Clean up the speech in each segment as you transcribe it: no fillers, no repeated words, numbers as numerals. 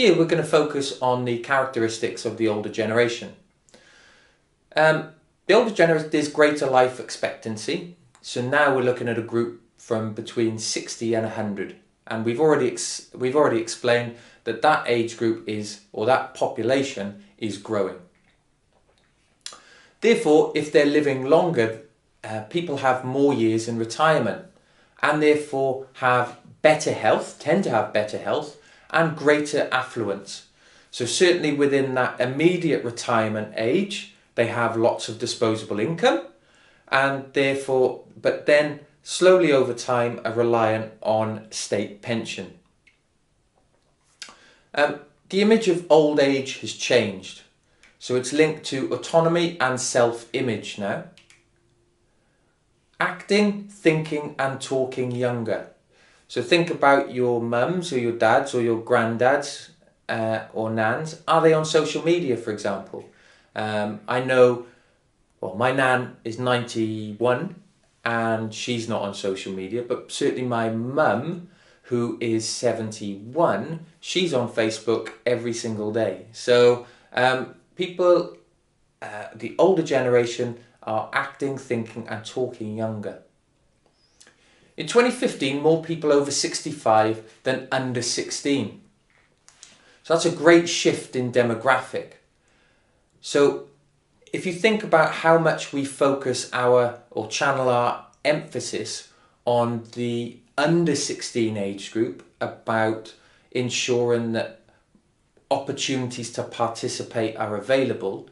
here we're going to focus on the characteristics of the older generation. The older generation, there's greater life expectancy. So now we're looking at a group from between 60 and 100. And we've already explained that that age group is, or that population is growing. Therefore, if they're living longer, people have more years in retirement and therefore have better health, tend to have better health and greater affluence. So certainly within that immediate retirement age, they have lots of disposable income and therefore, but then slowly over time are reliant on state pension. The image of old age has changed. So it's linked to autonomy and self-image now. Acting, thinking and talking younger. So think about your mums or your dads or your granddads or nans. Are they on social media, for example? I know, well, my nan is 91 and she's not on social media, but certainly my mum, who is 71, she's on Facebook every single day. So people, the older generation are acting, thinking and talking younger. In 2015, more people over 65 than under 16. So that's a great shift in demographic. So if you think about how much we focus or channel our emphasis on the under 16 age group about ensuring that opportunities to participate are available,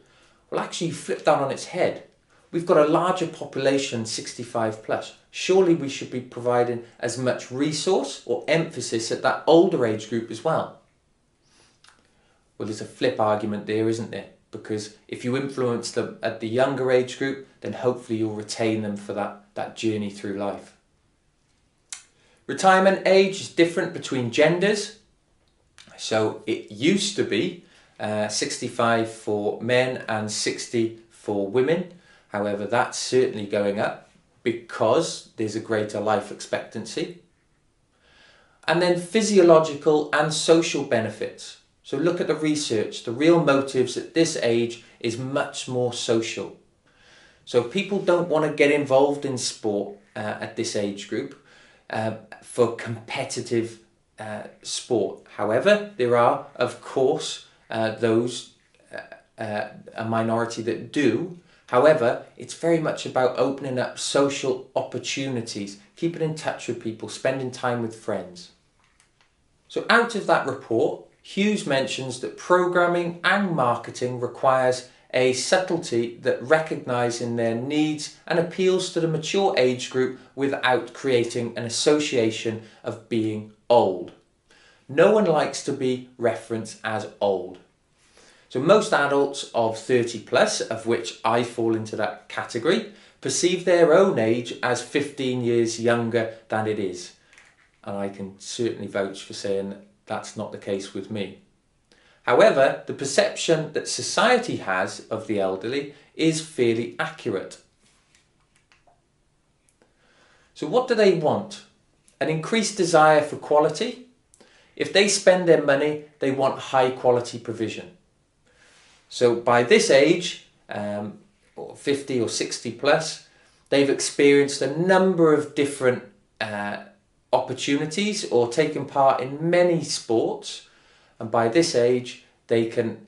well, actually flip that on its head. We've got a larger population 65 plus. Surely we should be providing as much resource or emphasis at that older age group as well. Well, there's a flip argument there, isn't there? Because if you influence them at the younger age group, then hopefully you'll retain them for that journey through life. Retirement age is different between genders. So it used to be 65 for men and 60 for women. However, that's certainly going up because there's a greater life expectancy. And then physiological and social benefits. So look at the research. The real motives at this age is much more social. So people don't want to get involved in sport at this age group for competitive sport. However, there are, of course, those, a minority that do. However, it's very much about opening up social opportunities, keeping in touch with people, spending time with friends. So out of that report, Hughes mentions that programming and marketing requires a subtlety that recognises their needs and appeals to the mature age group without creating an association of being old. No one likes to be referenced as old. So most adults of 30 plus, of which I fall into that category, perceive their own age as 15 years younger than it is. And I can certainly vouch for saying that's not the case with me. However, the perception that society has of the elderly is fairly accurate. So what do they want? An increased desire for quality. If they spend their money, they want high quality provision. So by this age, 50 or 60 plus, they've experienced a number of different opportunities or taken part in many sports, and by this age they can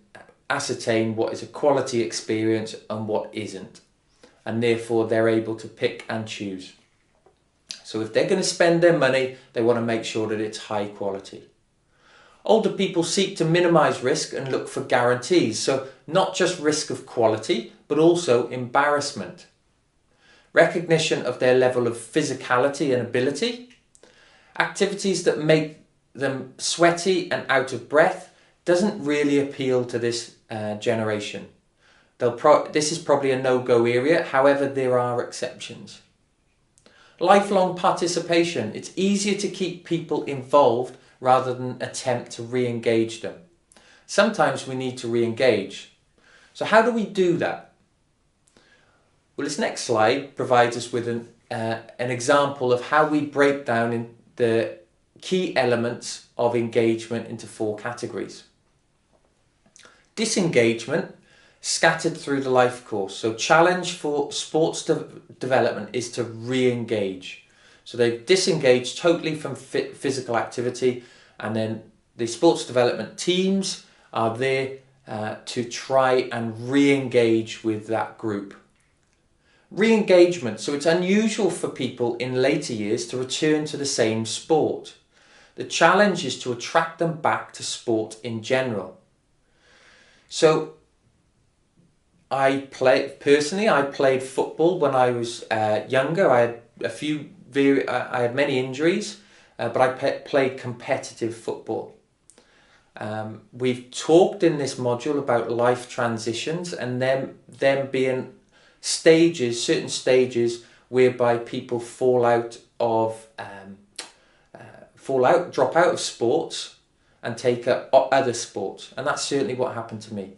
ascertain what is a quality experience and what isn't, and therefore they're able to pick and choose. So if they're going to spend their money, they want to make sure that it's high quality. Older people seek to minimize risk and look for guarantees, so not just risk of quality but also embarrassment, recognition of their level of physicality and ability. Activities that make them sweaty and out of breath doesn't really appeal to this generation. This is probably a no-go area, however there are exceptions. Lifelong participation. It's easier to keep people involved rather than attempt to re-engage them. Sometimes we need to re-engage. So how do we do that? Well, this next slide provides us with an example of how we break down in the key elements of engagement into 4 categories. Disengagement scattered through the life course. So challenge for sports development is to re-engage. So they've disengaged totally from physical activity, and then the sports development teams are there to try and re-engage with that group. Re-engagement. So it's unusual for people in later years to return to the same sport. The challenge is to attract them back to sport in general. So I played football when I was younger. I had many injuries, but I played competitive football. We've talked in this module about life transitions and them being certain stages whereby people drop out of sports and take up other sports, and that's certainly what happened to me.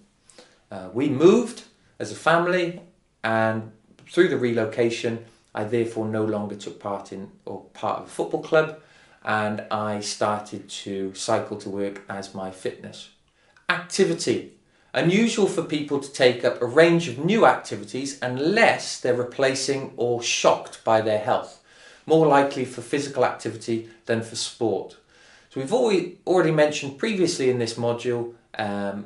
We moved as a family, and through the relocation I therefore no longer took part of a football club, and I started to cycle to work as my fitness. Activity. Unusual for people to take up a range of new activities unless they're replacing or shocked by their health. More likely for physical activity than for sport. So we've already mentioned previously in this module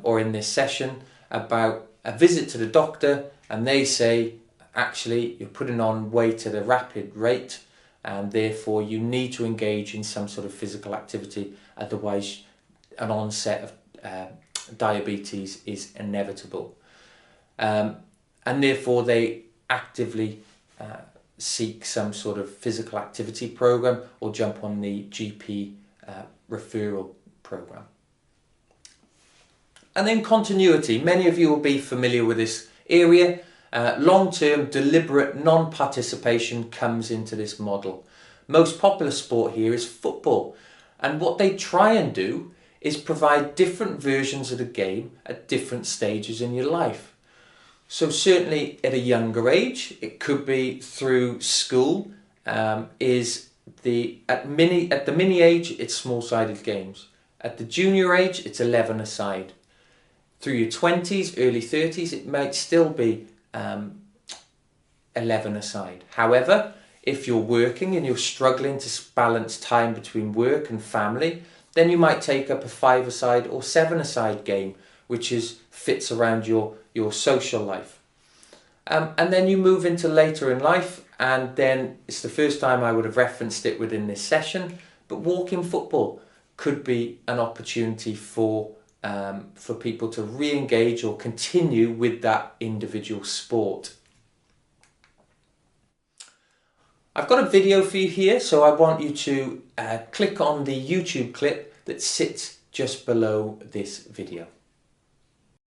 or in this session about a visit to the doctor, and they say actually you're putting on weight at a rapid rate and therefore you need to engage in some sort of physical activity, otherwise an onset of diabetes is inevitable. And therefore they actively seek some sort of physical activity program or jump on the GP referral program. And then continuity. Many of you will be familiar with this area. Long-term deliberate non-participation comes into this model. Most popular sport here is football, and what they try and do is provide different versions of the game at different stages in your life. So certainly at a younger age, it could be through school. At the mini age, it's small-sided games. At the junior age, it's 11 aside. Through your 20s, early 30s, it might still be 11 aside. However, if you're working and you're struggling to balance time between work and family, then you might take up a 5-a-side or 7-a-side game, which fits around your social life. And then you move into later in life, and then it's the first time I would have referenced it within this session, but walking football could be an opportunity for people to re-engage or continue with that individual sport. I've got a video for you here, so I want you to click on the YouTube clip that sits just below this video.